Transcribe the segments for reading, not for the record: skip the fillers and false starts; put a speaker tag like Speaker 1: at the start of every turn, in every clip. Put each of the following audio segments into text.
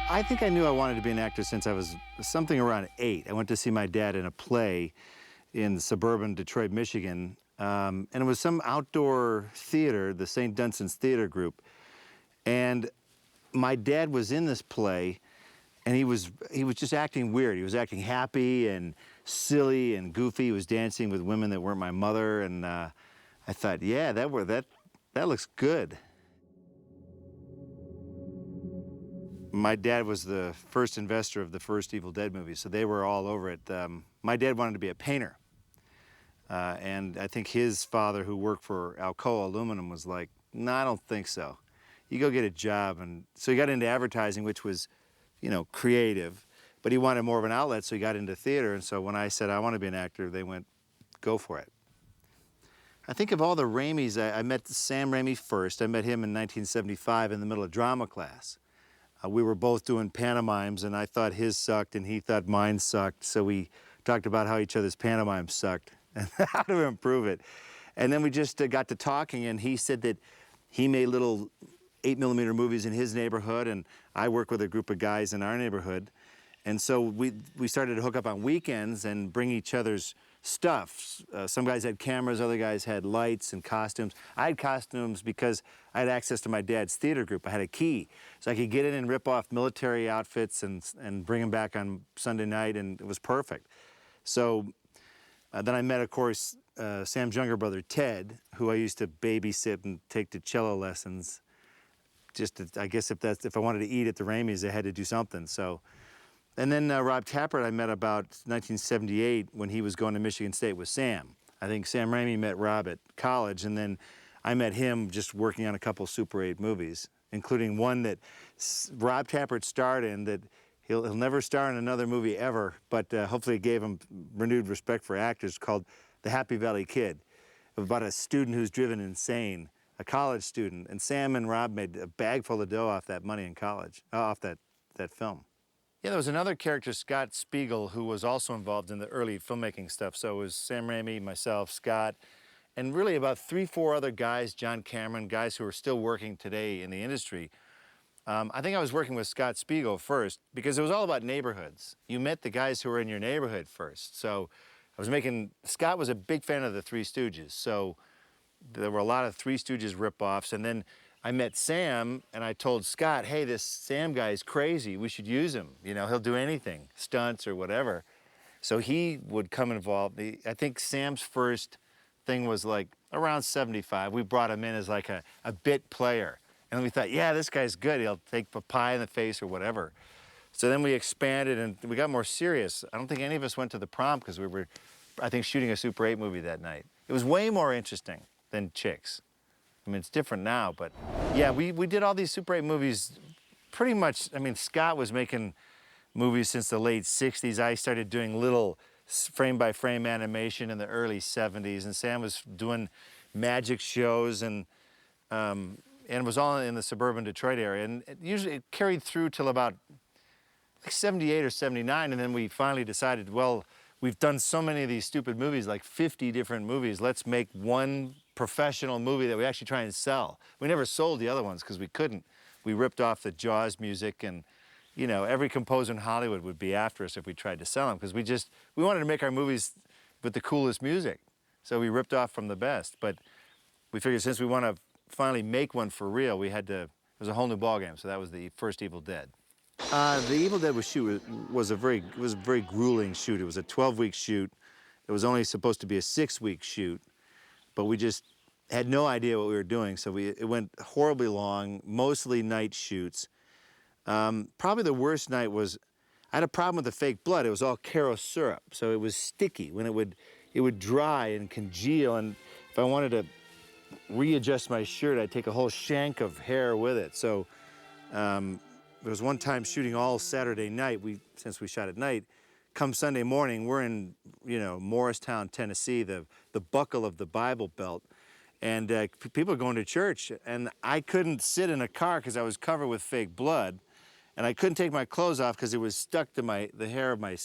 Speaker 1: I think I knew I wanted to be an actor since I was something around 8. I went to see my dad in a play in suburban Detroit, Michigan. And it was some outdoor theater, the St. Dunstan's Theater Group. And my dad was in this play, and he was just acting weird. He was acting happy and silly and goofy. He was dancing with women that weren't my mother. And I thought, yeah, that looks good. My dad was the first investor of the first Evil Dead movie, so they were all over it. My dad wanted to be a painter. And I think his father, who worked for Alcoa Aluminum, was like, no, I don't think so. You go get a job. And so he got into advertising, which was, you know, creative. But he wanted more of an outlet, so he got into theater. And so when I said I want to be an actor, they went, go for it. I think of all the Raimis, I met Sam Raimi first. I met him in 1975 in the middle of drama class. We were both doing pantomimes, and I thought his sucked, and he thought mine sucked. So we talked about how each other's pantomimes sucked and how to improve it. And then we just got to talking, and he said that he made little 8mm movies in his neighborhood, and I work with a group of guys in our neighborhood. And so we started to hook up on weekends and bring each other's stuff. Some guys had cameras, other guys had lights and costumes. I had costumes because I had access to my dad's theater group. I had a key, so I could get in and rip off military outfits and bring them back on Sunday night, and it was perfect. So then I met, of course, Sam's younger brother, Ted, who I used to babysit and take to cello lessons. I guess if I wanted to eat at the Raimis, I had to do something. So. And then Rob Tappert I met about 1978 when he was going to Michigan State with Sam. I think Sam Raimi met Rob at college, and then I met him just working on a couple Super 8 movies, including one that Rob Tappert starred in that he'll never star in another movie ever, but hopefully it gave him renewed respect for actors, called The Happy Valley Kid, about a student who's driven insane, a college student. And Sam and Rob made a bag full of dough off that money in college, off that film. Yeah, there was another character, Scott Spiegel, who was also involved in the early filmmaking stuff. So it was Sam Raimi, myself, Scott, and really about 3, 4 other guys, John Cameron, guys who are still working today in the industry. I think I was working with Scott Spiegel first because it was all about neighborhoods. You met the guys who were in your neighborhood first. So Scott was a big fan of the Three Stooges. So there were a lot of Three Stooges ripoffs. And then I met Sam, and I told Scott, hey, this Sam guy is crazy. We should use him. You know, he'll do anything, stunts or whatever. So he would come involved. I think Sam's first thing was like around 75. We brought him in as like a bit player. And we thought, yeah, this guy's good. He'll take a pie in the face or whatever. So then we expanded, and we got more serious. I don't think any of us went to the prom because we were, I think, shooting a Super 8 movie that night. It was way more interesting than Chicks. I mean, it's different now, but yeah, we did all these Super 8 movies pretty much. I mean, Scott was making movies since the late 60s. I started doing little frame-by-frame animation in the early 70s, and Sam was doing magic shows, and it was all in the suburban Detroit area. And it carried through till about like 78 or 79, and then we finally decided, well, we've done so many of these stupid movies, like 50 different movies, let's make one professional movie that we actually try and sell. We never sold the other ones because we couldn't. We ripped off the Jaws music, and you know, every composer in Hollywood would be after us if we tried to sell them because we wanted to make our movies with the coolest music. So we ripped off from the best. But we figured since we want to finally make one for real, it was a whole new ballgame. So that was the first Evil Dead. The Evil Dead was a very grueling shoot. It was a 12-week shoot. It was only supposed to be a 6-week shoot. But we just had no idea what we were doing, so it went horribly long, mostly night shoots. Probably the worst night was, I had a problem with the fake blood. It was all Caro syrup, so it was sticky. When it would dry and congeal, and if I wanted to readjust my shirt, I'd take a whole shank of hair with it. So there was one time shooting all Saturday night, since we shot at night. Come Sunday morning, we're in, you know, Morristown, Tennessee, the buckle of the Bible Belt, And people were going to church, and I couldn't sit in a car because I was covered with fake blood, and I couldn't take my clothes off because it was stuck to the hair of my.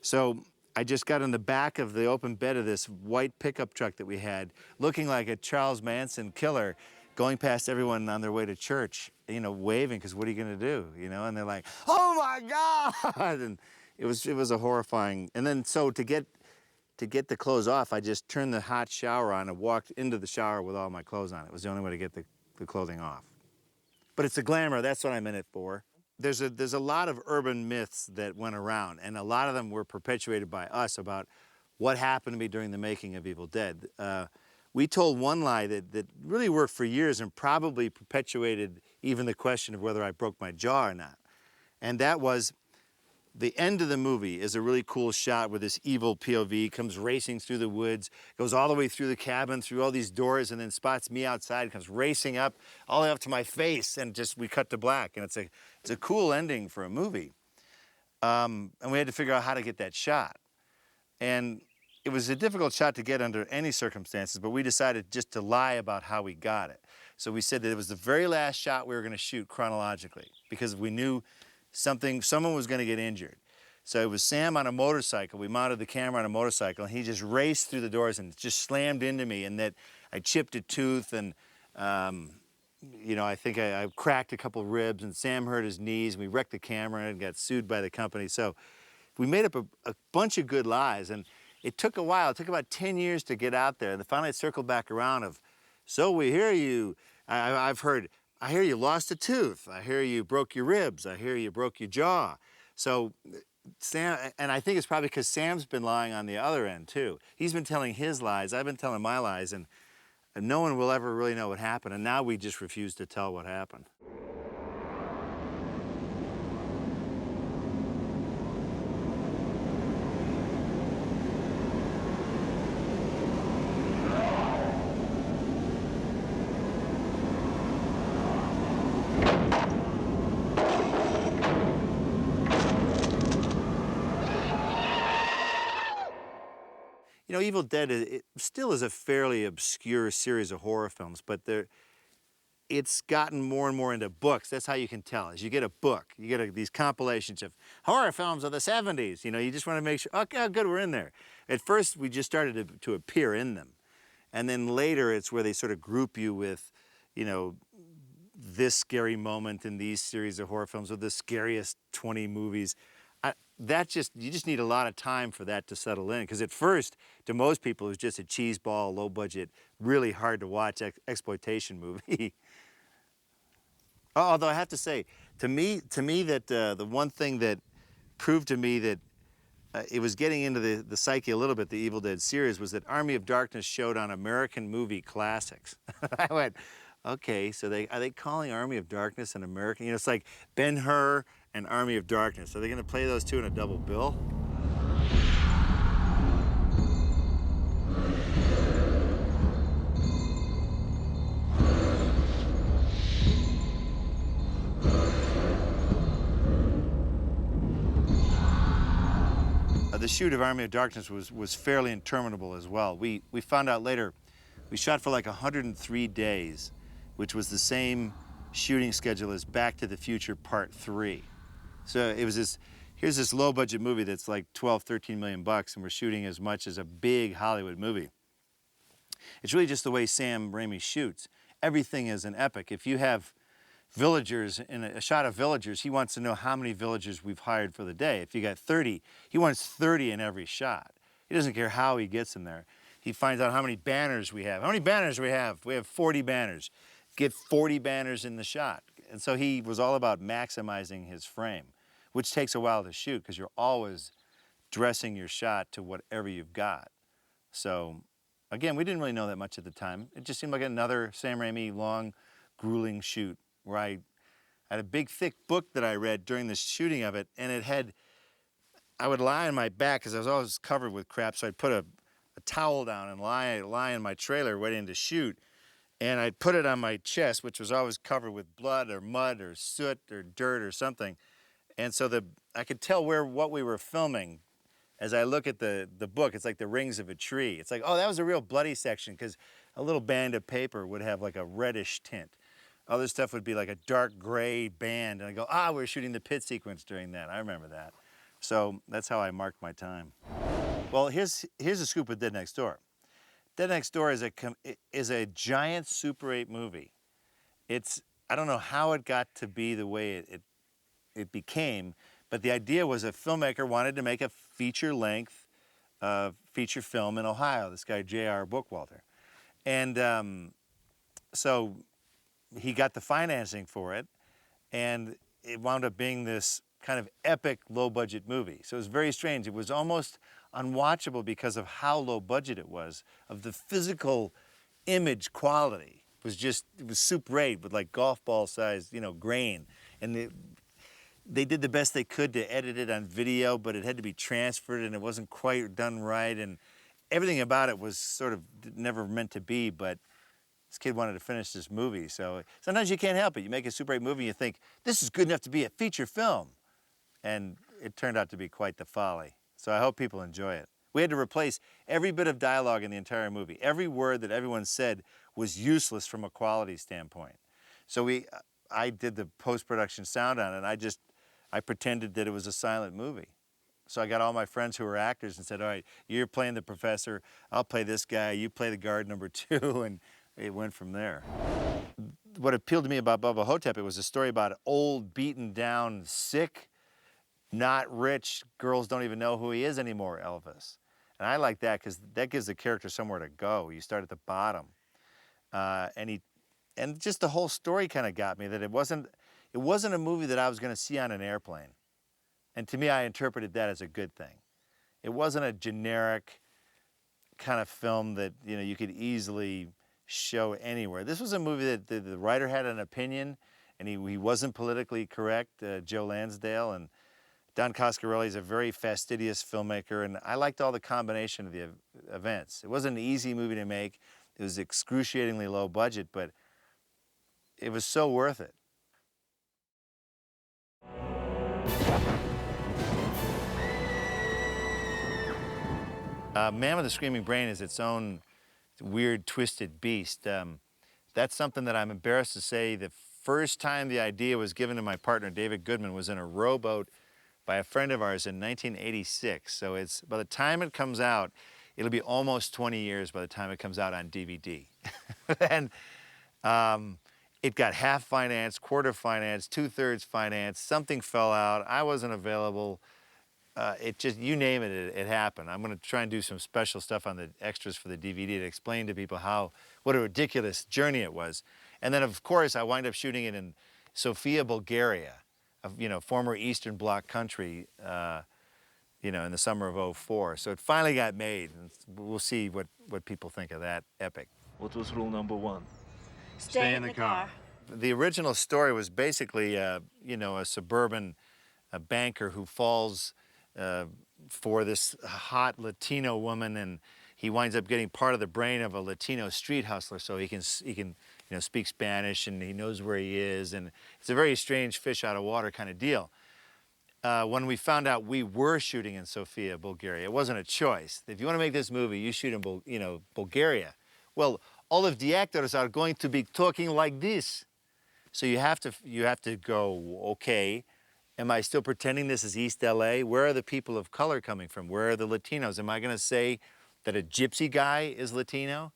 Speaker 1: So I just got in the back of the open bed of this white pickup truck that we had, looking like a Charles Manson killer, going past everyone on their way to church, you know, waving, because what are you going to do, you know? And they're like, oh my God! And it was a horrifying. And then so to get the clothes off, I just turned the hot shower on and walked into the shower with all my clothes on. It was the only way to get the clothing off. But it's a glamour, that's what I'm in it for. There's a lot of urban myths that went around, and a lot of them were perpetuated by us about what happened to me during the making of Evil Dead. We told one lie that really worked for years and probably perpetuated even the question of whether I broke my jaw or not. And that was, the end of the movie is a really cool shot where this evil POV comes racing through the woods, goes all the way through the cabin, through all these doors, and then spots me outside, comes racing up, all the way up to my face, and just we cut to black. And it's a cool ending for a movie. And we had to figure out how to get that shot. And it was a difficult shot to get under any circumstances, but we decided just to lie about how we got it. So we said that it was the very last shot we were going to shoot chronologically, because we knew someone was going to get injured. So it was Sam on a motorcycle. We mounted the camera on a motorcycle, and he just raced through the doors and just slammed into me, and that I chipped a tooth, and you know, I think I cracked a couple ribs, and Sam hurt his knees, and we wrecked the camera and got sued by the company. So we made up a bunch of good lies, and it took a while. It took about 10 years to get out there, and then finally it circled back around of, so we hear you. I hear you lost a tooth. I hear you broke your ribs. I hear you broke your jaw. So Sam, and I think it's probably because Sam's been lying on the other end too. He's been telling his lies. I've been telling my lies, and no one will ever really know what happened. And now we just refuse to tell what happened. You know, Evil Dead it still is a fairly obscure series of horror films, but it's gotten more and more into books. That's how you can tell. As you get a book, you get these compilations of horror films of the 70s. You know, you just want to make sure, okay, how good we're in there. At first, we just started to appear in them. And then later, it's where they sort of group you with, you know, this scary moment in these series of horror films, or the scariest 20 movies. You just need a lot of time for that to settle in, because at first, to most people, it was just a cheeseball, low budget, really hard to watch exploitation movie. Although I have to say, to me that the one thing that proved to me that it was getting into the psyche a little bit, the Evil Dead series, was that Army of Darkness showed on American movie classics. I went, okay, so are they calling Army of Darkness an American? You know, it's like Ben-Hur and Army of Darkness. Are they going to play those two in a double bill? The shoot of Army of Darkness was fairly interminable as well. We found out later, we shot for like 103 days, which was the same shooting schedule as Back to the Future Part 3. So it was here's this low budget movie that's like 12, 13 million bucks, and we're shooting as much as a big Hollywood movie. It's really just the way Sam Raimi shoots. Everything is an epic. If you have villagers in a shot of villagers, he wants to know how many villagers we've hired for the day. If you got 30, he wants 30 in every shot. He doesn't care how he gets them there. He finds out how many banners we have. How many banners we have? We have 40 banners. Get 40 banners in the shot. And so he was all about maximizing his frame, which takes a while to shoot because you're always dressing your shot to whatever you've got. So again, we didn't really know that much at the time. It just seemed like another Sam Raimi long, grueling shoot where I had a big, thick book that I read during the shooting of it, and I would lie on my back because I was always covered with crap, so I'd put a towel down and lie in my trailer waiting to shoot. And I'd put it on my chest, which was always covered with blood or mud or soot or dirt or something. And so I could tell what we were filming as I look at the book. It's like the rings of a tree. It's like, oh, that was a real bloody section, because a little band of paper would have like a reddish tint. Other stuff would be like a dark gray band, and I go, ah, we're shooting the pit sequence during that. I remember that. So that's how I marked my time. Well, here's a scoop with Dead Next Door. Dead Next Door is a giant Super 8 movie. I don't know how it got to be the way it became, but the idea was a filmmaker wanted to make a feature-length feature film in Ohio, this guy J.R. Bookwalter. And so he got the financing for it, and it wound up being this kind of epic low-budget movie. So it was very strange. It was almost unwatchable because of how low budget it was, of the physical image quality. It was Super 8 with like golf ball sized, grain. And they did the best they could to edit it on video, but it had to be transferred and it wasn't quite done right. And everything about it was sort of never meant to be, but this kid wanted to finish this movie. So sometimes you can't help it. You make a Super 8 movie and you think, this is good enough to be a feature film. And it turned out to be quite the folly. So I hope people enjoy it. We had to replace every bit of dialogue in the entire movie. Every word that everyone said was useless from a quality standpoint. So I did the post-production sound on it, and I pretended that it was a silent movie. So I got all my friends who were actors and said, all right, you're playing the professor, I'll play this guy, you play the guard number 2, and it went from there. What appealed to me about Bubba Hotep, it was a story about old, beaten down, sick, not rich, girls don't even know who he is anymore, Elvis. And I like that because that gives the character somewhere to go. You start at the bottom. And just the whole story kind of got me that it wasn't a movie that I was going to see on an airplane. And to me, I interpreted that as a good thing. It wasn't a generic kind of film that you could easily show anywhere. This was a movie that the writer had an opinion, and he wasn't politically correct, Joe Lansdale, and Don Coscarelli is a very fastidious filmmaker, and I liked all the combination of the events. It wasn't an easy movie to make. It was excruciatingly low budget, but it was so worth it. Man with the Screaming Brain is its own weird, twisted beast. That's something that I'm embarrassed to say. The first time the idea was given to my partner, David Goodman, was in a rowboat by a friend of ours in 1986. So by the time it comes out, it'll be almost 20 years by the time it comes out on DVD. And it got half financed, quarter financed, 2/3 financed, something fell out, I wasn't available. You name it, it happened. I'm gonna try and do some special stuff on the extras for the DVD to explain to people what a ridiculous journey it was. And then of course, I wind up shooting it in Sofia, Bulgaria, former Eastern Bloc country, in the summer of '04. So it finally got made, and we'll see what people think of that epic.
Speaker 2: What was rule number 1?
Speaker 3: Stay in the car.
Speaker 1: The original story was basically, a suburban banker who falls for this hot Latino woman, and he winds up getting part of the brain of a Latino street hustler, so he can speak Spanish, and he knows where he is, and it's a very strange fish out of water kind of deal. When we found out we were shooting in Sofia, Bulgaria, it wasn't a choice. If you want to make this movie, you shoot in Bulgaria. Well, all of the actors are going to be talking like this, so you have to go, okay, am I still pretending this is East LA? Where are the people of color coming from? Where are the Latinos? Am I going to say that a gypsy guy is Latino?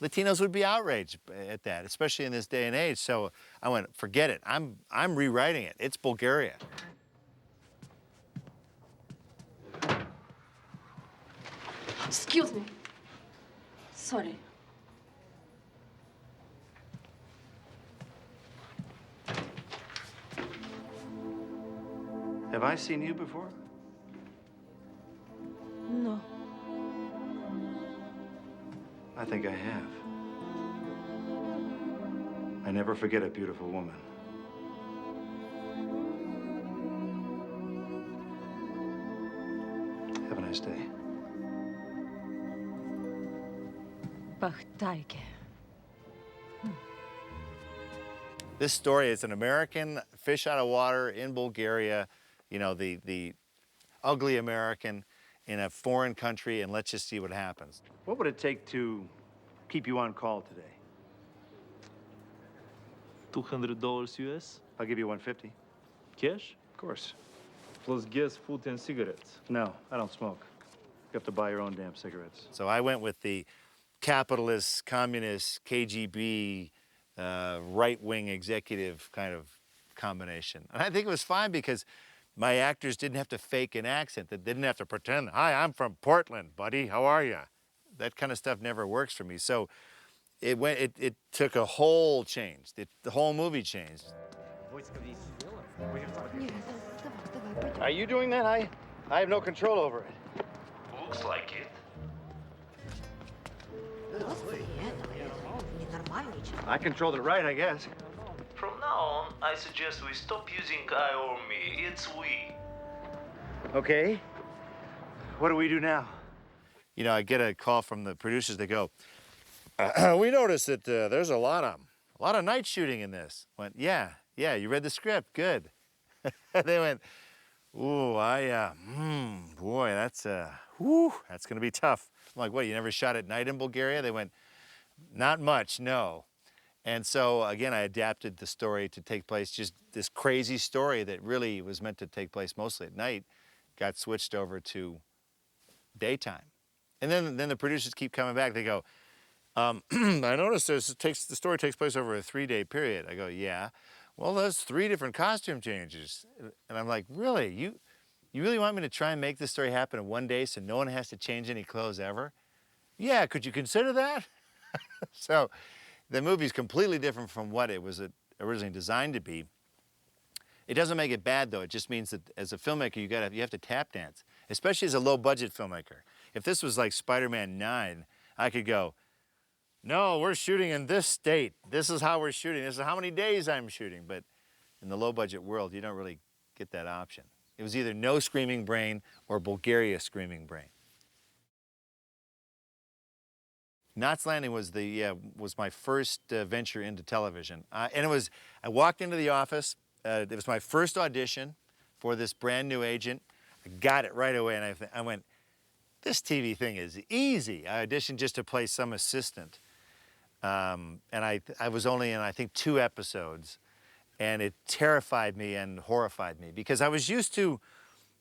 Speaker 1: Latinos would be outraged at that, especially in this day and age. So I went, forget it. I'm rewriting it. It's Bulgaria.
Speaker 3: Excuse me. Sorry.
Speaker 1: Have I seen you before?
Speaker 3: No.
Speaker 1: I think I have. I never forget a beautiful woman. Have a nice day. This story is an American fish out of water in Bulgaria, the ugly American in a foreign country, and let's just see what happens. What would it take to keep you on call today.
Speaker 2: $200 US?
Speaker 1: I'll give you 150.
Speaker 2: Cash?
Speaker 1: Of course.
Speaker 2: Plus gas, food, and cigarettes.
Speaker 1: No, I don't smoke. You have to buy your own damn cigarettes. So I went with the capitalist, communist, KGB, right-wing executive kind of combination. And I think it was fine because my actors didn't have to fake an accent. They didn't have to pretend, hi, I'm from Portland, buddy, how are you? That kind of stuff never works for me. So it took a whole change. The whole movie changed. Are you doing that? I have no control over it.
Speaker 2: Looks like it.
Speaker 1: I controlled it right, I guess.
Speaker 2: From now on, I suggest we stop using I or me. It's we.
Speaker 1: Okay. What do we do now? You know, I get a call from the producers. They go, we noticed that there's a lot of night shooting in this. I went, yeah, you read the script, good. They went, ooh, boy, that's gonna be tough. I'm like, what, you never shot at night in Bulgaria? They went, not much, no. And so, again, I adapted the story to take place, just this crazy story that really was meant to take place mostly at night, got switched over to daytime. And then the producers keep coming back. They go, I noticed the story takes place over a 3-day period. I go, yeah. Well, there's 3 different costume changes. And I'm like, really? You really want me to try and make this story happen in 1 day so no one has to change any clothes ever? Yeah, could you consider that? So the movie's completely different from what it was originally designed to be. It doesn't make it bad, though. It just means that as a filmmaker, you have to tap dance, especially as a low-budget filmmaker. If this was like Spider-Man 9, I could go, no, we're shooting in this state. This is how we're shooting. This is how many days I'm shooting. But in the low-budget world, you don't really get that option. It was either no Screaming Brain or Bulgaria Screaming Brain. Knots Landing was my first venture into television. And I walked into the office. It was my first audition for this brand new agent. I got it right away, and I went, this TV thing is easy. I auditioned just to play some assistant. And I was only in, I think, 2 episodes. And it terrified me and horrified me because I was used to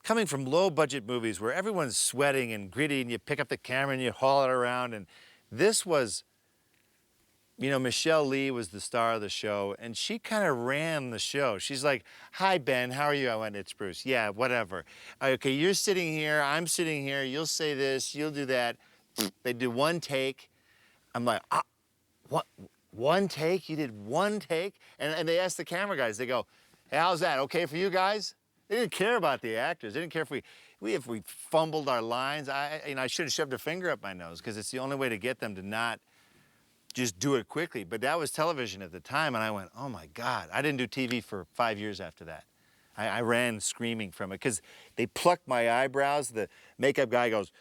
Speaker 1: coming from low-budget movies where everyone's sweating and gritty and you pick up the camera and you haul it around. And this was, you know, Michelle Lee was the star of the show, and she kind of ran the show. She's like, hi, Ben, how are you? I went, it's Bruce. Yeah, whatever. Okay, you're sitting here, I'm sitting here, you'll say this, you'll do that. They do 1 take. I'm like, what? 1 take? You did 1 take? And they asked the camera guys, they go, hey, how's that? Okay for you guys? They didn't care about the actors. They didn't care if we fumbled our lines. I should have shoved a finger up my nose because it's the only way to get them to not just do it quickly. But that was television at the time, and I went, oh my God. I didn't do TV for 5 years after that. I ran screaming from it because they plucked my eyebrows. The makeup guy goes,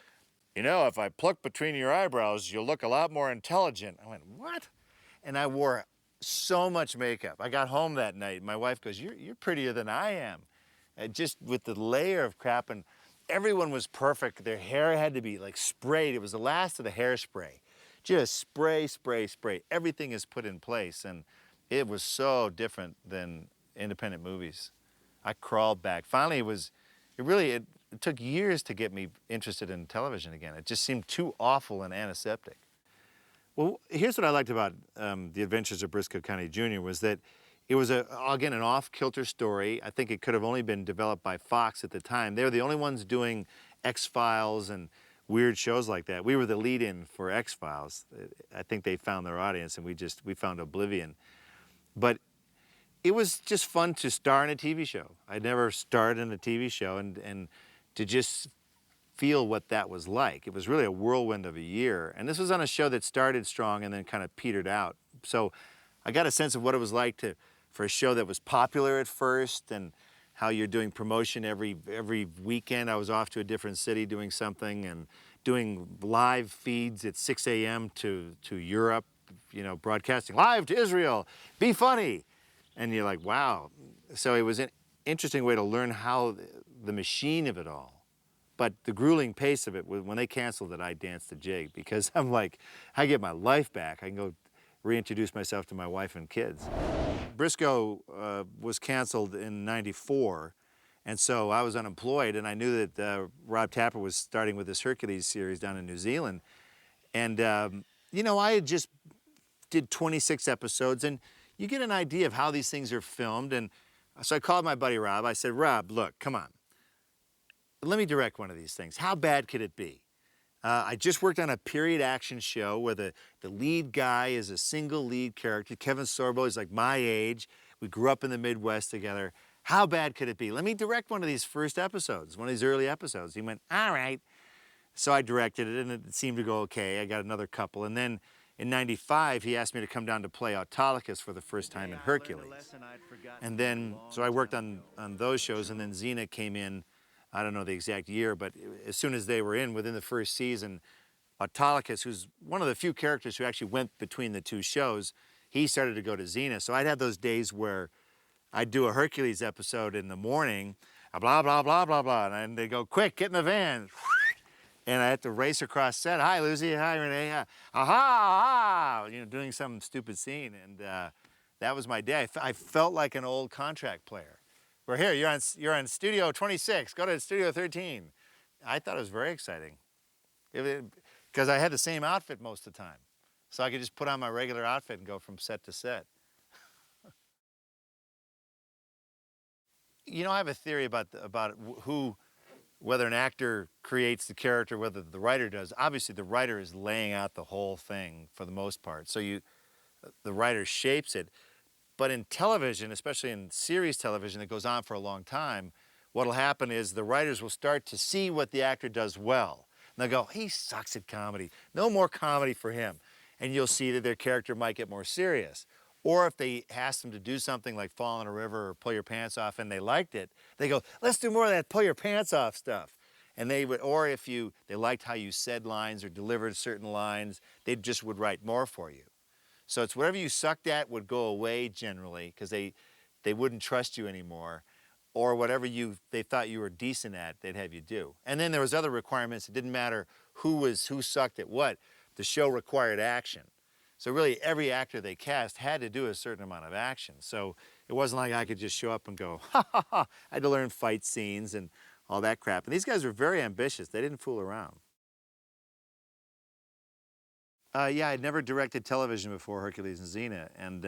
Speaker 1: you know, if I pluck between your eyebrows, you'll look a lot more intelligent. I went, what? And I wore so much makeup. I got home that night. My wife goes, you're prettier than I am. Just with the layer of crap, and everyone was perfect. Their hair had to be like sprayed. It was the last of the hairspray. Just spray, spray, spray. Everything is put in place, and it was so different than independent movies. I crawled back. Finally, it took years to get me interested in television again. It just seemed too awful and antiseptic. Well, here's what I liked about The Adventures of Briscoe County Jr. was that it was, again, an off-kilter story. I think it could have only been developed by Fox at the time. They were the only ones doing X-Files and weird shows like that. We were the lead-in for X-Files. I think they found their audience, and we found Oblivion. But it was just fun to star in a TV show. I'd never starred in a TV show, and to just feel what that was like. It was really a whirlwind of a year. And this was on a show that started strong and then kind of petered out. So I got a sense of what it was like for a show that was popular at first, and how you're doing promotion every weekend. I was off to a different city doing something and doing live feeds at 6 a.m. to Europe, you know, broadcasting live to Israel, be funny. And you're like, wow. So it was an interesting way to learn how the machine of it all But the grueling pace of it, when they canceled it, I danced the jig because I'm like, I get my life back. I can go reintroduce myself to my wife and kids. Briscoe was canceled in '94, and so I was unemployed, and I knew that Rob Tapper was starting with this Hercules series down in New Zealand. And, you know, I had just did 26 episodes, and you get an idea of how these things are filmed. And so I called my buddy Rob. I said, Rob, look, come on. Let me direct one of these things. How bad could it be? I just worked on a period action show where the lead guy is a single lead character. Kevin Sorbo is like my age. We grew up in the Midwest together. How bad could it be? Let me direct one of these first episodes, one of these early episodes. He went, all right. So I directed it, and it seemed to go okay. I got another couple. And then in '95, he asked me to come down to play Autolycus for the first time in Hercules. And then, so I worked on those shows, and then Xena came in. I don't know the exact year, but as soon as they were in, within the first season, Autolycus, who's one of the few characters who actually went between the two shows, he started to go to Xena. So I'd have those days where I'd do a Hercules episode in the morning, blah, blah, blah, blah, blah, and they'd go, quick, get in the van. And I had to race across set. Hi, Lucy. Hi, Renee. Aha, aha, you know, doing some stupid scene. And that was my day. I felt like an old contract player. We're here, you're on studio 26, go to studio 13. I thought it was very exciting because I had the same outfit most of the time. So I could just put on my regular outfit and go from set to set. You know, I have a theory about whether an actor creates the character, whether the writer does. Obviously, the writer is laying out the whole thing for the most part. So the writer shapes it. But in television, especially in series television that goes on for a long time, what'll happen is the writers will start to see what the actor does well. And they'll go, he sucks at comedy. No more comedy for him. And you'll see that their character might get more serious. Or if they ask them to do something like fall in a river or pull your pants off and they liked it, they go, let's do more of that pull your pants off stuff. And they would, or if they liked how you said lines or delivered certain lines, they just would write more for you. So it's whatever you sucked at would go away generally because they wouldn't trust you anymore, or whatever they thought you were decent at, they'd have you do. And then there was other requirements. It didn't matter who sucked at what. The show required action. So really every actor they cast had to do a certain amount of action. So it wasn't like I could just show up and go, ha ha ha. I had to learn fight scenes and all that crap. And these guys were very ambitious. They didn't fool around. Yeah, I'd never directed television before Hercules and Xena, and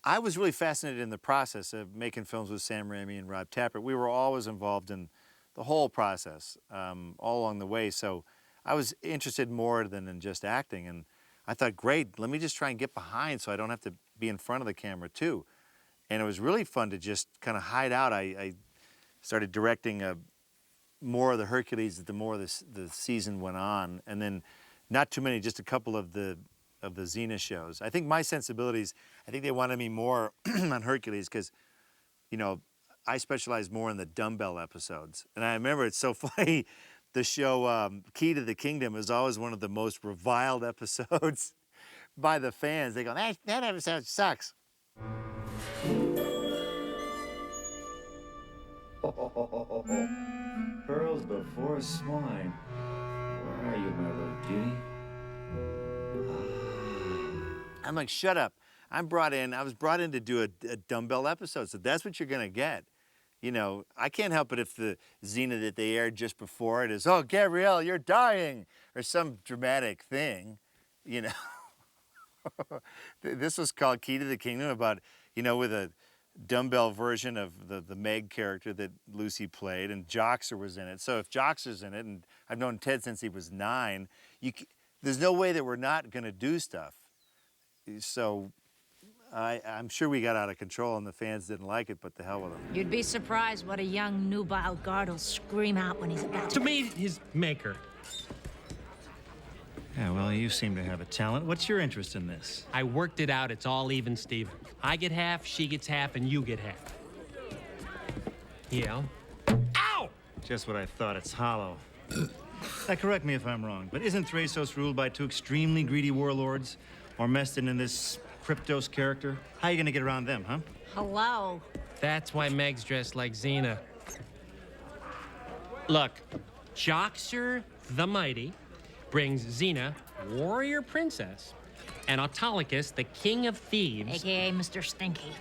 Speaker 1: I was really fascinated in the process of making films with Sam Raimi and Rob Tapper. We were always involved in the whole process, all along the way, so I was interested more than in just acting, and I thought, great, let me just try and get behind so I don't have to be in front of the camera too. And it was really fun to just kind of hide out. I started directing more of the Hercules the more the season went on, and then not too many, just a couple of the Xena shows. I think my sensibilities, I think they wanted me more on Hercules because, you know, I specialize more in the dumbbell episodes. And I remember it's so funny, the show Key to the Kingdom is always one of the most reviled episodes by the fans. They go, that episode sucks.
Speaker 4: Pearls before swine. Where are you, my little beauty?
Speaker 1: I'm like, shut up. I was brought in to do a dumbbell episode, so that's what you're gonna get. You know, I can't help it if the Xena that they aired just before it is, oh, Gabrielle, you're dying, or some dramatic thing, you know. This was called Key to the Kingdom about, you know, with a dumbbell version of the Meg character that Lucy played, and Joxer was in it. So if Joxer's in it, and I've known Ted since he was 9, there's no way that we're not going to do stuff. So I'm sure we got out of control and the fans didn't like it, but the hell with them.
Speaker 5: You'd be surprised what a young nubile guard will scream out when he's about
Speaker 6: To meet his maker.
Speaker 7: Yeah, well, you seem to have a talent. What's your interest in this?
Speaker 6: I worked it out. It's all even, Steven. I get half, she gets half, and you get half. Yeah. Ow!
Speaker 7: Just what I thought. It's hollow. Now, correct me if I'm wrong, but isn't Thrasos ruled by 2 extremely greedy warlords? Ormeston and this Kryptos character? How are you gonna get around them, huh?
Speaker 5: Hello.
Speaker 6: That's why Meg's dressed like Xena. Look, Joxer the Mighty brings Xena, warrior princess, and Autolycus, the king of thieves.
Speaker 5: AKA Mr. Stinky.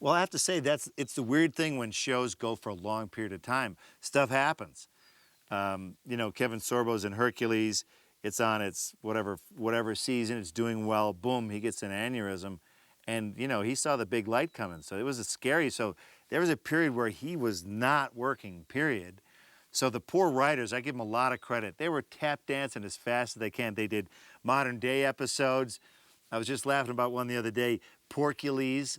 Speaker 1: Well, I have to say, it's the weird thing when shows go for a long period of time. Stuff happens. You know, Kevin Sorbo's in Hercules. It's on its whatever season. It's doing well. Boom, he gets an aneurysm. And, you know, he saw the big light coming. So it was scary. So there was a period where he was not working, period. So the poor writers, I give them a lot of credit. They were tap dancing as fast as they can. They did modern day episodes. I was just laughing about one the other day, Porcules,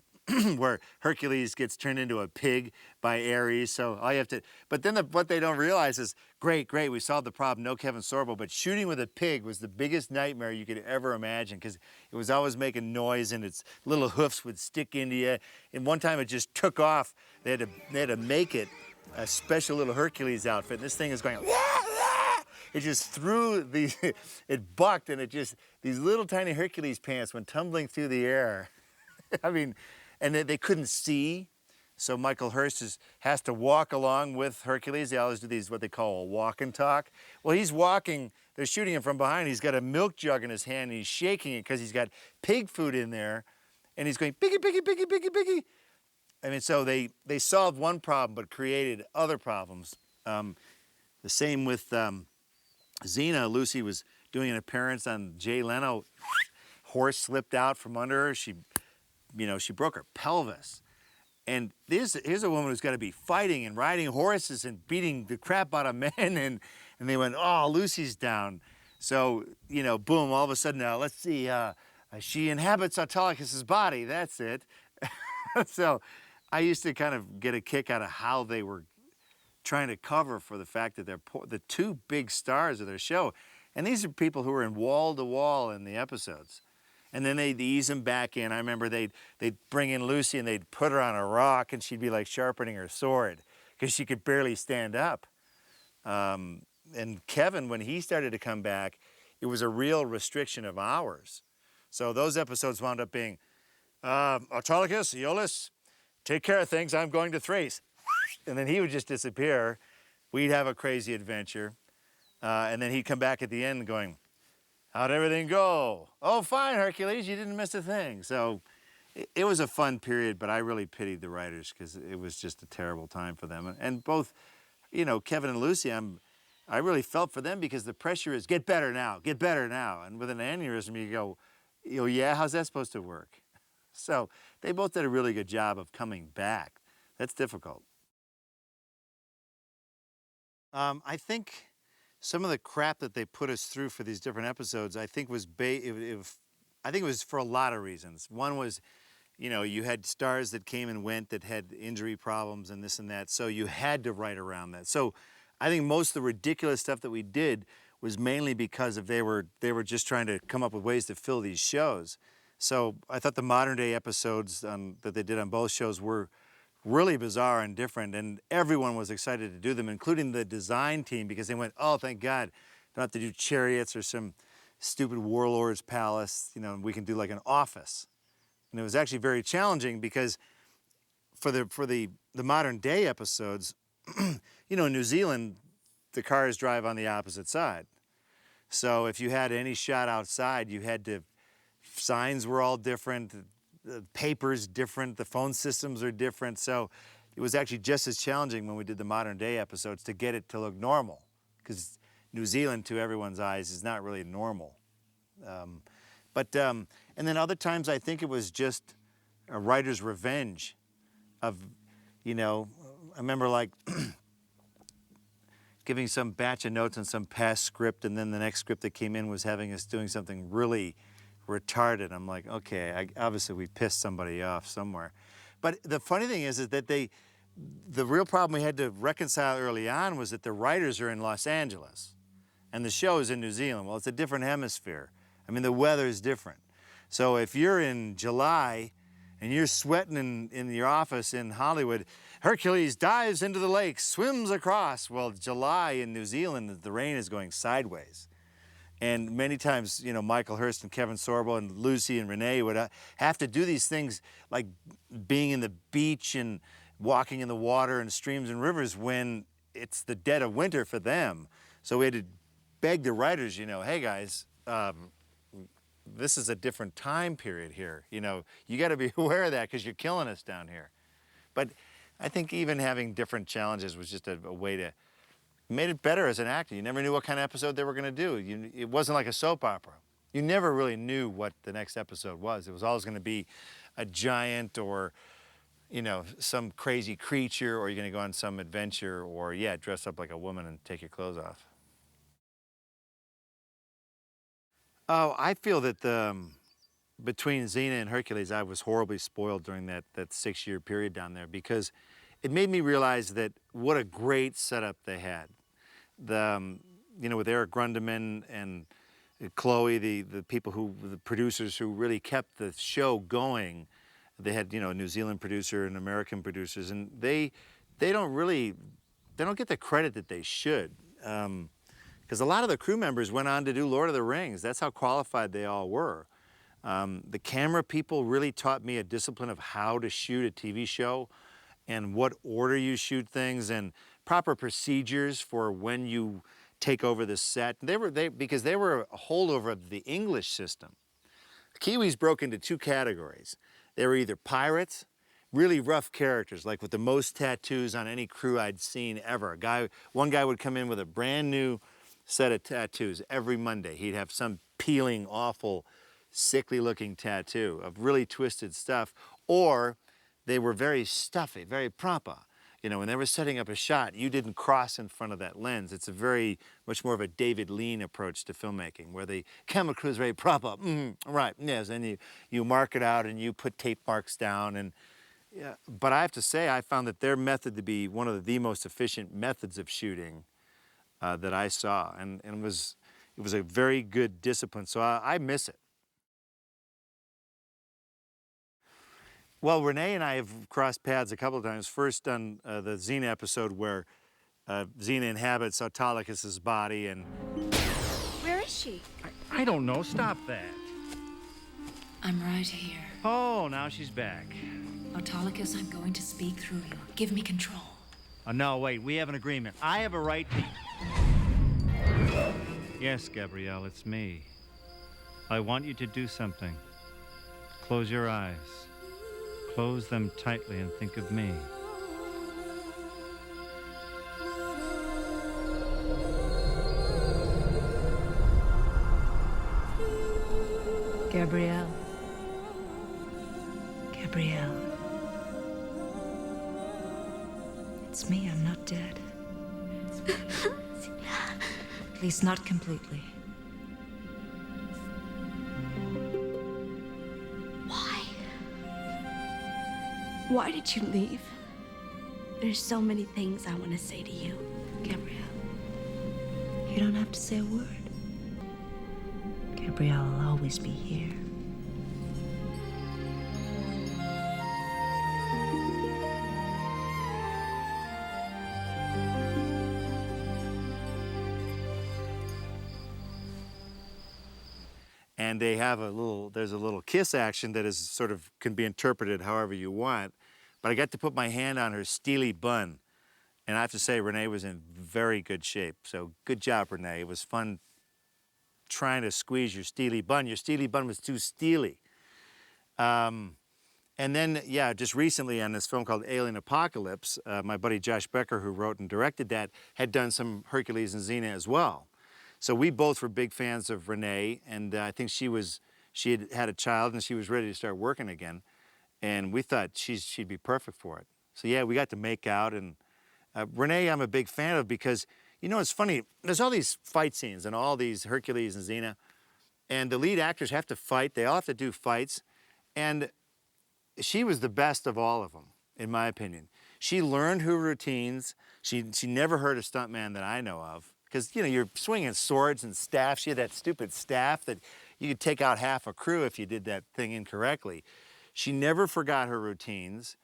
Speaker 1: where Hercules gets turned into a pig by Ares. So all you have to, but then what they don't realize is, great, we solved the problem, no Kevin Sorbo, but shooting with a pig was the biggest nightmare you could ever imagine, because it was always making noise and its little hoofs would stick into you. And one time it just took off. They had to make it a special little Hercules outfit. And this thing is going, it just threw it bucked, and these little tiny Hercules pants went tumbling through the air. I mean, and they couldn't see, so Michael Hurst has to walk along with Hercules. They always do these, what they call a walk and talk. Well, he's walking, they're shooting him from behind. He's got a milk jug in his hand, and he's shaking it because he's got pig food in there, and he's going, piggy, piggy, piggy, piggy, piggy. I mean, so they solved one problem, but created other problems. The same with Xena. Lucy was doing an appearance on Jay Leno. Horse slipped out from under her. She broke her pelvis. And here's a woman who's got to be fighting and riding horses and beating the crap out of men. And they went, oh, Lucy's down. So, you know, boom, all of a sudden, now let's see, she inhabits Autolycus's body. That's it. So I used to kind of get a kick out of how they were trying to cover for the fact that they're the two big stars of their show. And these are people who are in wall to wall in the episodes. And then they'd ease them back in. I remember they'd bring in Lucy and they'd put her on a rock, and she'd be like sharpening her sword because she could barely stand up. And Kevin, when he started to come back, it was a real restriction of hours. So those episodes wound up being, Autolycus, Iolaus, take care of things, I'm going to Thrace. And then he would just disappear. We'd have a crazy adventure. And then he'd come back at the end going, how'd everything go? Oh, fine, Hercules, you didn't miss a thing. So it was a fun period, but I really pitied the writers because it was just a terrible time for them. And both, you know, Kevin and Lucy, I really felt for them because the pressure is get better now, get better now. And with an aneurysm, you go, yeah, how's that supposed to work? So they both did a really good job of coming back. That's difficult. I think some of the crap that they put us through for these different episodes, I think was for a lot of reasons. One was, you know, you had stars that came and went that had injury problems and this and that, so you had to write around that. So I think most of the ridiculous stuff that we did was mainly because they were just trying to come up with ways to fill these shows. So I thought the modern day episodes that they did on both shows were really bizarre and different, and everyone was excited to do them, including the design team, because they went, oh, thank God, don't have to do chariots or some stupid warlord's palace, you know, we can do like an office. And it was actually very challenging because for the modern day episodes, you know, in New Zealand, the cars drive on the opposite side. So if you had any shot outside, you had to, signs were all different, the paper's different, the phone systems are different. So it was actually just as challenging when we did the modern day episodes to get it to look normal, because New Zealand, to everyone's eyes, is not really normal. And then other times I think it was just a writer's revenge of, you know, I remember like giving some batch of notes on some past script, and then the next script that came in was having us doing something really retarded. I'm like, okay, obviously we pissed somebody off somewhere. But the funny thing is that the real problem we had to reconcile early on was that the writers are in Los Angeles and the show is in New Zealand. Well, it's a different hemisphere. I mean, the weather is different. So if you're in July and you're sweating in your office in Hollywood, Hercules dives into the lake, swims across. Well, July in New Zealand, the rain is going sideways. And many times, you know, Michael Hurst and Kevin Sorbo and Lucy and Renee would have to do these things like being in the beach and walking in the water and streams and rivers when it's the dead of winter for them. So we had to beg the writers, you know, hey guys, this is a different time period here. You know, you got to be aware of that because you're killing us down here. But I think even having different challenges was just a way to, made it better as an actor. You never knew what kind of episode they were going to do. It wasn't like a soap opera. You never really knew what the next episode was. It was always going to be a giant or, you know, some crazy creature, or you're going to go on some adventure, or, yeah, dress up like a woman and take your clothes off. Oh, I feel that between Xena and Hercules, I was horribly spoiled during that 6-year period down there, because it made me realize that what a great setup they had. You know, with Eric Grundeman and Chloe, the producers who really kept the show going. They had, you know, a New Zealand producer and American producers, and they don't get the credit that they should. Because a lot of the crew members went on to do Lord of the Rings. That's how qualified they all were. The camera people really taught me a discipline of how to shoot a TV show and what order you shoot things and proper procedures for when you take over the set. Because they were a holdover of the English system. The Kiwis broke into 2 categories. They were either pirates, really rough characters, like with the most tattoos on any crew I'd seen ever. One guy would come in with a brand new set of tattoos every Monday. He'd have some peeling, awful, sickly-looking tattoo of really twisted stuff. Or they were very stuffy, very proper. You know, when they were setting up a shot, you didn't cross in front of that lens. It's a much more of a David Lean approach to filmmaking, where the camera crew is very proper. Right, yes, and you mark it out and you put tape marks down. And yeah, but I have to say, I found that their method to be one of the most efficient methods of shooting that I saw, and it was a very good discipline. So I miss it. Well, Renee and I have crossed paths a couple of times. First on the Xena episode where Xena inhabits Autolycus's body and...
Speaker 3: Where is she?
Speaker 7: I don't know. Stop that.
Speaker 8: I'm right here.
Speaker 7: Oh, now she's back.
Speaker 8: Autolycus, I'm going to speak through you. Give me control.
Speaker 7: Oh, no, wait. We have an agreement. I have a right to... Yes, Gabrielle, it's me. I want you to do something. Close your eyes. Close them tightly and think of me.
Speaker 5: Gabrielle. Gabrielle. It's me, I'm not dead. At least not completely.
Speaker 3: Why did you leave? There's so many things I want to say to you.
Speaker 5: Gabrielle, you don't have to say a word. Gabrielle will always be here.
Speaker 1: And they have there's a little kiss action that is sort of, can be interpreted however you want. But I got to put my hand on her steely bun. And I have to say, Renee was in very good shape. So good job, Renee. It was fun trying to squeeze your steely bun. Your steely bun was too steely. And then, yeah, just recently on this film called Alien Apocalypse, my buddy Josh Becker, who wrote and directed that, had done some Hercules and Xena as well. So we both were big fans of Renee, and I think she had a child and she was ready to start working again. And we thought she'd be perfect for it. So yeah, we got to make out, and Renee I'm a big fan of because, you know, it's funny, there's all these fight scenes and all these Hercules and Xena, and the lead actors have to fight, they all have to do fights, and she was the best of all of them, in my opinion. She learned her routines. She never hurt a stuntman that I know of. Because, you know, you're swinging swords and staffs. She had that stupid staff that you could take out half a crew if you did that thing incorrectly. She never forgot her routines.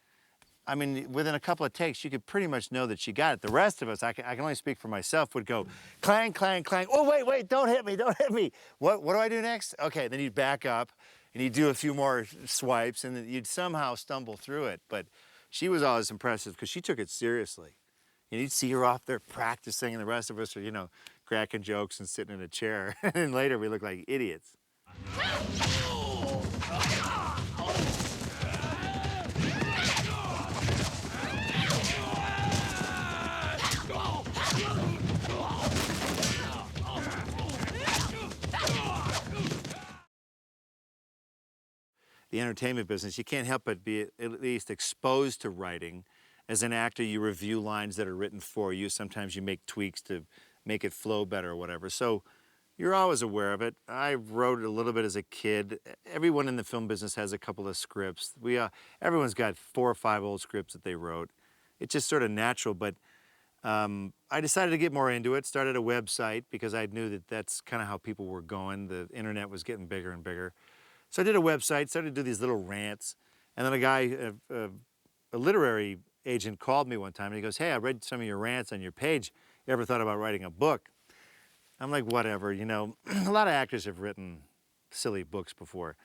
Speaker 1: I mean, within a couple of takes, you could pretty much know that she got it. The rest of us, I can only speak for myself, would go clang, clang, clang. Oh, wait, don't hit me, don't hit me. What do I do next? Okay, then you'd back up and you'd do a few more swipes and then you'd somehow stumble through it. But she was always impressive because she took it seriously. And you'd see her off there practicing and the rest of us are, you know, cracking jokes and sitting in a chair. And then later we look like idiots. The entertainment business, you can't help but be at least exposed to writing. As an actor, you review lines that are written for you. Sometimes you make tweaks to make it flow better or whatever. So you're always aware of it. I wrote a little bit as a kid. Everyone in the film business has a couple of scripts. Everyone's got 4 or 5 old scripts that they wrote. It's just sort of natural, but I decided to get more into it, started a website because I knew that that's kind of how people were going. The internet was getting bigger and bigger. So I did a website, started to do these little rants, and then a guy, a literary agent called me one time and he goes, hey, I read some of your rants on your page. You ever thought about writing a book? I'm like, whatever, you know, a lot of actors have written silly books before.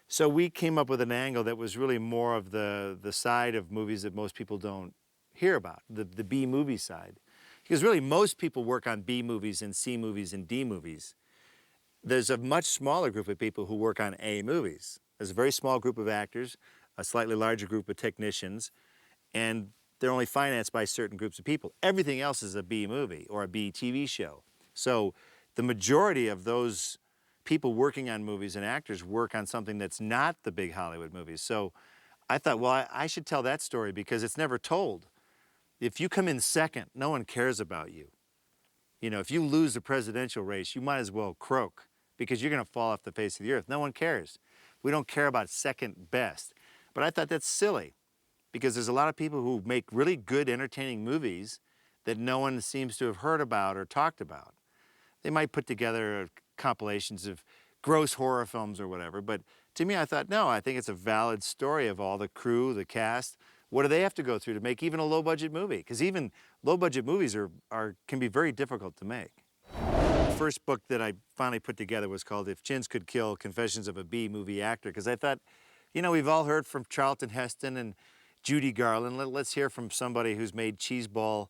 Speaker 1: So we came up with an angle that was really more of the side of movies that most people don't hear about, the B movie side. Because really most people work on B movies and C movies and D movies. There's a much smaller group of people who work on A movies. There's a very small group of actors, a slightly larger group of technicians, and they're only financed by certain groups of people. Everything else is a B movie or a B TV show. So the majority of those people working on movies and actors work on something that's not the big Hollywood movies. So I thought, well, I should tell that story because it's never told. If you come in second, no one cares about you. You know, if you lose the presidential race, you might as well croak because you're going to fall off the face of the earth. No one cares. We don't care about second best. But I thought that's silly because there's a lot of people who make really good, entertaining movies that no one seems to have heard about or talked about. They might put together compilations of gross horror films or whatever, but to me, I thought, no, I think it's a valid story of all the crew, the cast. What do they have to go through to make even a low-budget movie? Because even low-budget movies can be very difficult to make. The first book that I finally put together was called If Chins Could Kill, Confessions of a B-Movie Actor, because I thought, you know, we've all heard from Charlton Heston and Judy Garland. Let's hear from somebody who's made cheeseball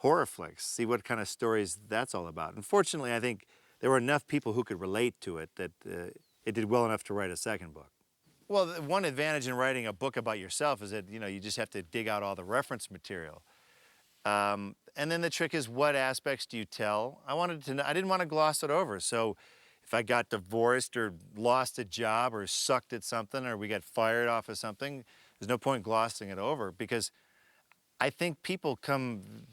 Speaker 1: horror flicks, see what kind of stories that's all about. Unfortunately, I think there were enough people who could relate to it that it did well enough to write a second book. Well, one advantage in writing a book about yourself is that, you know, you just have to dig out all the reference material. And then the trick is, what aspects do you tell? I didn't want to gloss it over. So if I got divorced or lost a job or sucked at something or we got fired off of something, there's no point glossing it over because I think people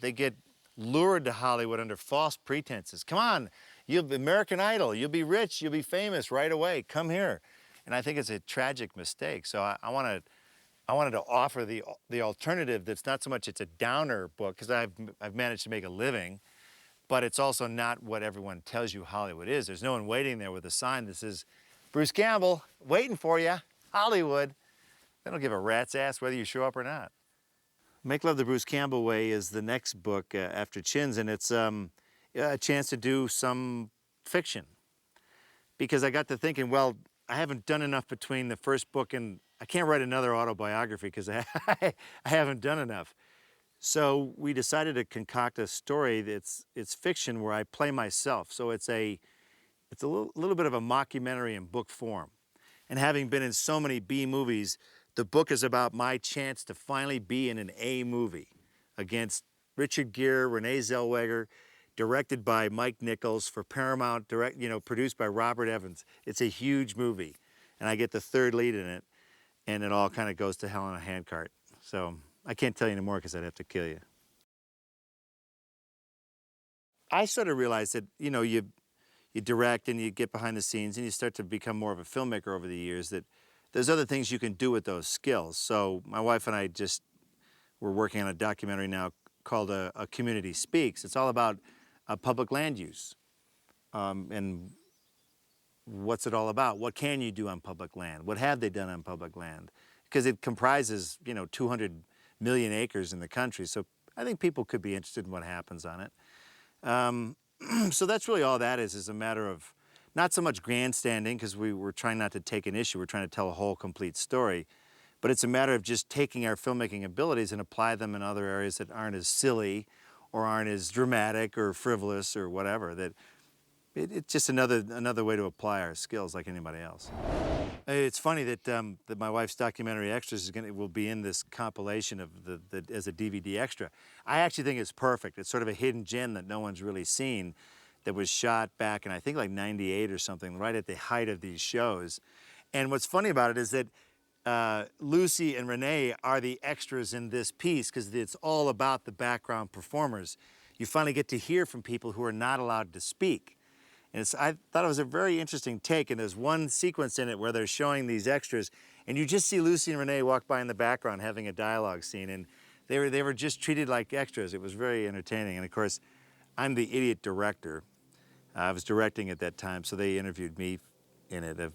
Speaker 1: they get lured to Hollywood under false pretenses. Come on, you'll be American Idol, you'll be rich, you'll be famous right away, come here. And I think it's a tragic mistake. So I wanted to offer the alternative that's not so much it's a downer book, because I've managed to make a living, but it's also not what everyone tells you Hollywood is. There's no one waiting there with a sign that says, Bruce Campbell, waiting for you, Hollywood. They don't give a rat's ass whether you show up or not. Make Love the Bruce Campbell Way is the next book after Chins, and it's a chance to do some fiction. Because I got to thinking, well, I haven't done enough between the first book and I can't write another autobiography because I haven't done enough. So we decided to concoct a story that's fiction where I play myself. So it's a little bit of a mockumentary in book form. And having been in so many B movies, the book is about my chance to finally be in an A movie against Richard Gere, Renee Zellweger, directed by Mike Nichols for Paramount, produced by Robert Evans. It's a huge movie, and I get the third lead in it, and it all kind of goes to hell in a handcart. So I can't tell you anymore because I'd have to kill you. I sort of realized that, you know, you direct and you get behind the scenes and you start to become more of a filmmaker over the years, that there's other things you can do with those skills. So my wife and I we're working on a documentary now called A Community Speaks. It's all about public land use. And what's it all about? What can you do on public land? What have they done on public land? Because it comprises, 200 million acres in the country. So I think people could be interested in what happens on it. So that's really all that is a matter of not so much grandstanding, because we're trying not to take an issue. We're trying to tell a whole complete story. But it's a matter of just taking our filmmaking abilities and apply them in other areas that aren't as silly or aren't as dramatic or frivolous or whatever. That it's just another way to apply our skills like anybody else. It's funny that that my wife's documentary Extras will be in this compilation of as a DVD extra. I actually think it's perfect. It's sort of a hidden gem that no one's really seen, that was shot back in I think like '98 or something, right at the height of these shows. And what's funny about it is that Lucy and Renee are the extras in this piece because it's all about the background performers. You finally get to hear from people who are not allowed to speak. And I thought it was a very interesting take, and there's one sequence in it where they're showing these extras, and you just see Lucy and Renee walk by in the background having a dialogue scene, and they were just treated like extras. It was very entertaining, and of course, I'm the idiot director. I was directing at that time, so they interviewed me in it of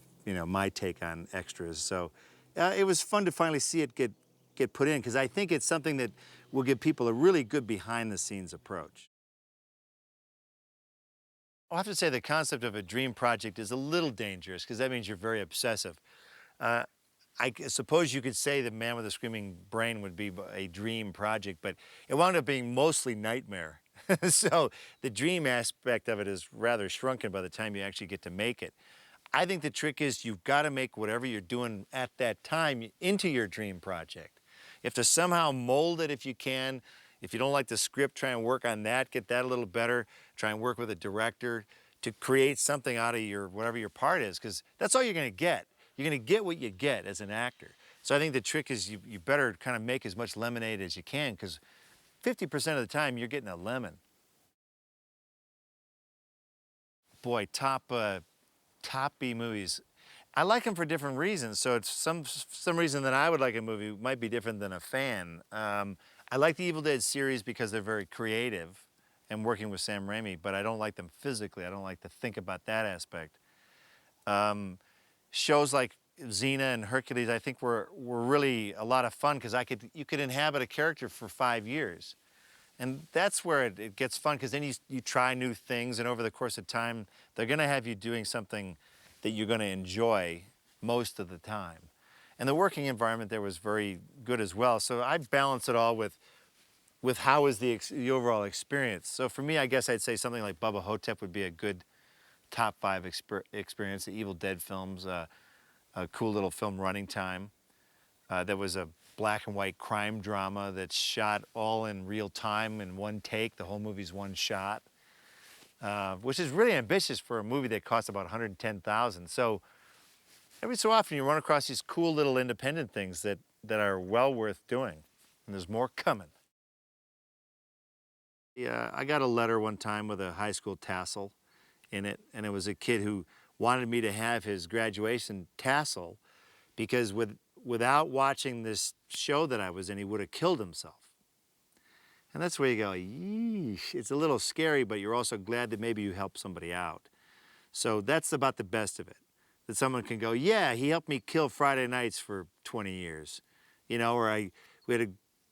Speaker 1: my take on extras. So it was fun to finally see it get put in, because I think it's something that will give people a really good behind-the-scenes approach. I'll have to say the concept of a dream project is a little dangerous, because that means you're very obsessive. I suppose you could say The Man with the Screaming Brain would be a dream project, but it wound up being mostly nightmare. So the dream aspect of it is rather shrunken by the time you actually get to make it. I think the trick is you've got to make whatever you're doing at that time into your dream project. You have to somehow mold it if you can. If you don't like the script, try and work on that, get that a little better. Try and work with a director to create something out of whatever your part is, because that's all you're going to get. You're going to get what you get as an actor. So I think the trick is you better kind of make as much lemonade as you can, because 50% of the time you're getting a lemon. Boy, top B movies. I like them for different reasons. So it's some reason that I would like a movie might be different than a fan. I like the Evil Dead series because they're very creative and working with Sam Raimi, but I don't like them physically. I don't like to think about that aspect. Shows like Xena and Hercules, I think were really a lot of fun, because you could inhabit a character for 5 years. And that's where it gets fun, because then you try new things, and over the course of time, they're going to have you doing something that you're going to enjoy most of the time. And the working environment there was very good as well. So I balance it all with how is the overall experience. So for me, I guess I'd say something like Bubba Hotep would be a good top 5 experience. The Evil Dead films, a cool little film, Running Time. There was a black and white crime drama that's shot all in real time in one take. The whole movie's one shot, which is really ambitious for a movie that cost about $110,000. So every so often you run across these cool little independent things that are well worth doing, and there's more coming. Yeah, I got a letter one time with a high school tassel in it, and it was a kid who wanted me to have his graduation tassel because without watching this show that I was in, he would have killed himself. And that's where you go, yeesh. It's a little scary, but you're also glad that maybe you helped somebody out. So that's about the best of it. That someone can go, yeah, he helped me kill Friday nights for 20 years. Or we had a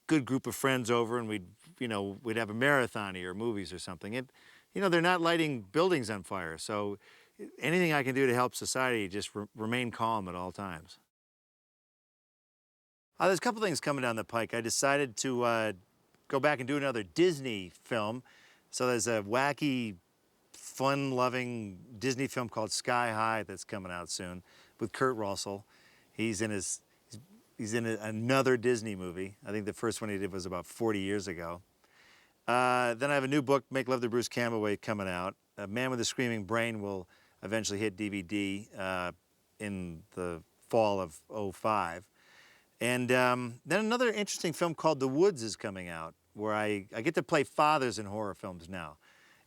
Speaker 1: good group of friends over, and we'd have a marathon or movies or something. They're not lighting buildings on fire. So anything I can do to help society, just remain calm at all times. There's a couple things coming down the pike. I decided to go back and do another Disney film. So there's a wacky, fun-loving Disney film called Sky High that's coming out soon with Kurt Russell. He's in another Disney movie. I think the first one he did was about 40 years ago. Then I have a new book, Make Love to Bruce Campbell, coming out. Man with the Screaming Brain will eventually hit DVD in the fall of '05. And then another interesting film called The Woods is coming out, where I get to play fathers in horror films now.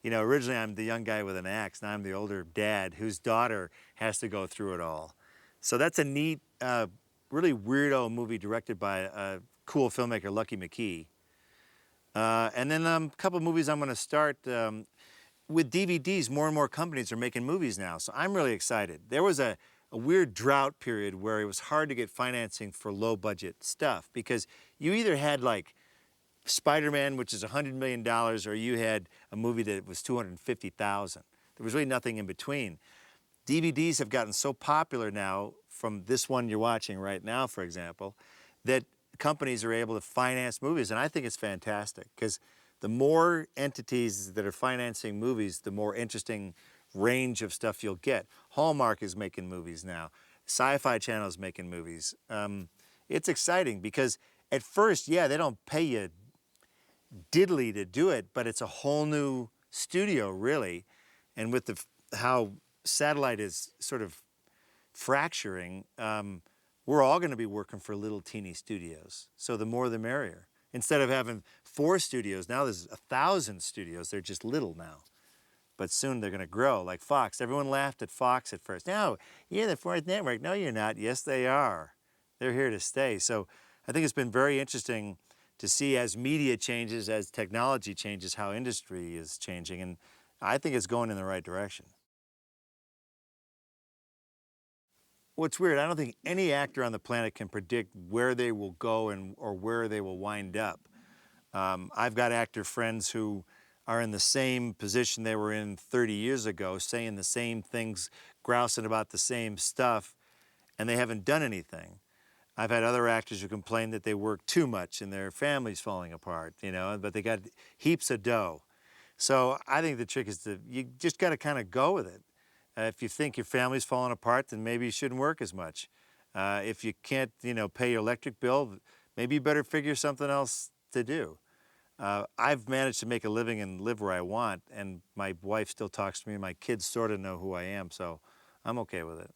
Speaker 1: Originally I'm the young guy with an axe. Now I'm the older dad whose daughter has to go through it all. So that's a neat, really weirdo movie directed by a cool filmmaker, Lucky McKee. And then a couple of movies I'm going to start. With DVDs, more and more companies are making movies now, so I'm really excited. There was a weird drought period where it was hard to get financing for low-budget stuff because you either had like Spider-Man, which is $100 million, or you had a movie that was $250,000. There was really nothing in between. DVDs have gotten so popular now, from this one you're watching right now, for example, that companies are able to finance movies, and I think it's fantastic, because the more entities that are financing movies, the more interesting range of stuff you'll get. Hallmark is making movies now. Sci-Fi Channel is making movies. It's exciting because at first, yeah, they don't pay you diddly to do it, but it's a whole new studio, really. And with how satellite is sort of fracturing, we're all going to be working for little teeny studios. So the more the merrier. Instead of having 4 studios, now there's 1,000 studios. They're just little now. But soon they're going to grow, like Fox. Everyone laughed at Fox at first. No, you're the 4th network. No, you're not. Yes, they are. They're here to stay. So I think it's been very interesting to see as media changes, as technology changes, how industry is changing. And I think it's going in the right direction. What's weird, I don't think any actor on the planet can predict where they will go or where they will wind up. I've got actor friends who are in the same position they were in 30 years ago, saying the same things, grousing about the same stuff, and they haven't done anything. I've had other actors who complain that they work too much and their family's falling apart, you know, but they got heaps of dough. So I think the trick is you just got to kind of go with it. If you think your family's falling apart, then maybe you shouldn't work as much. If you can't, you know, pay your electric bill, maybe you better figure something else to do. I've managed to make a living and live where I want, and my wife still talks to me. My kids sort of know who I am, so I'm okay with it.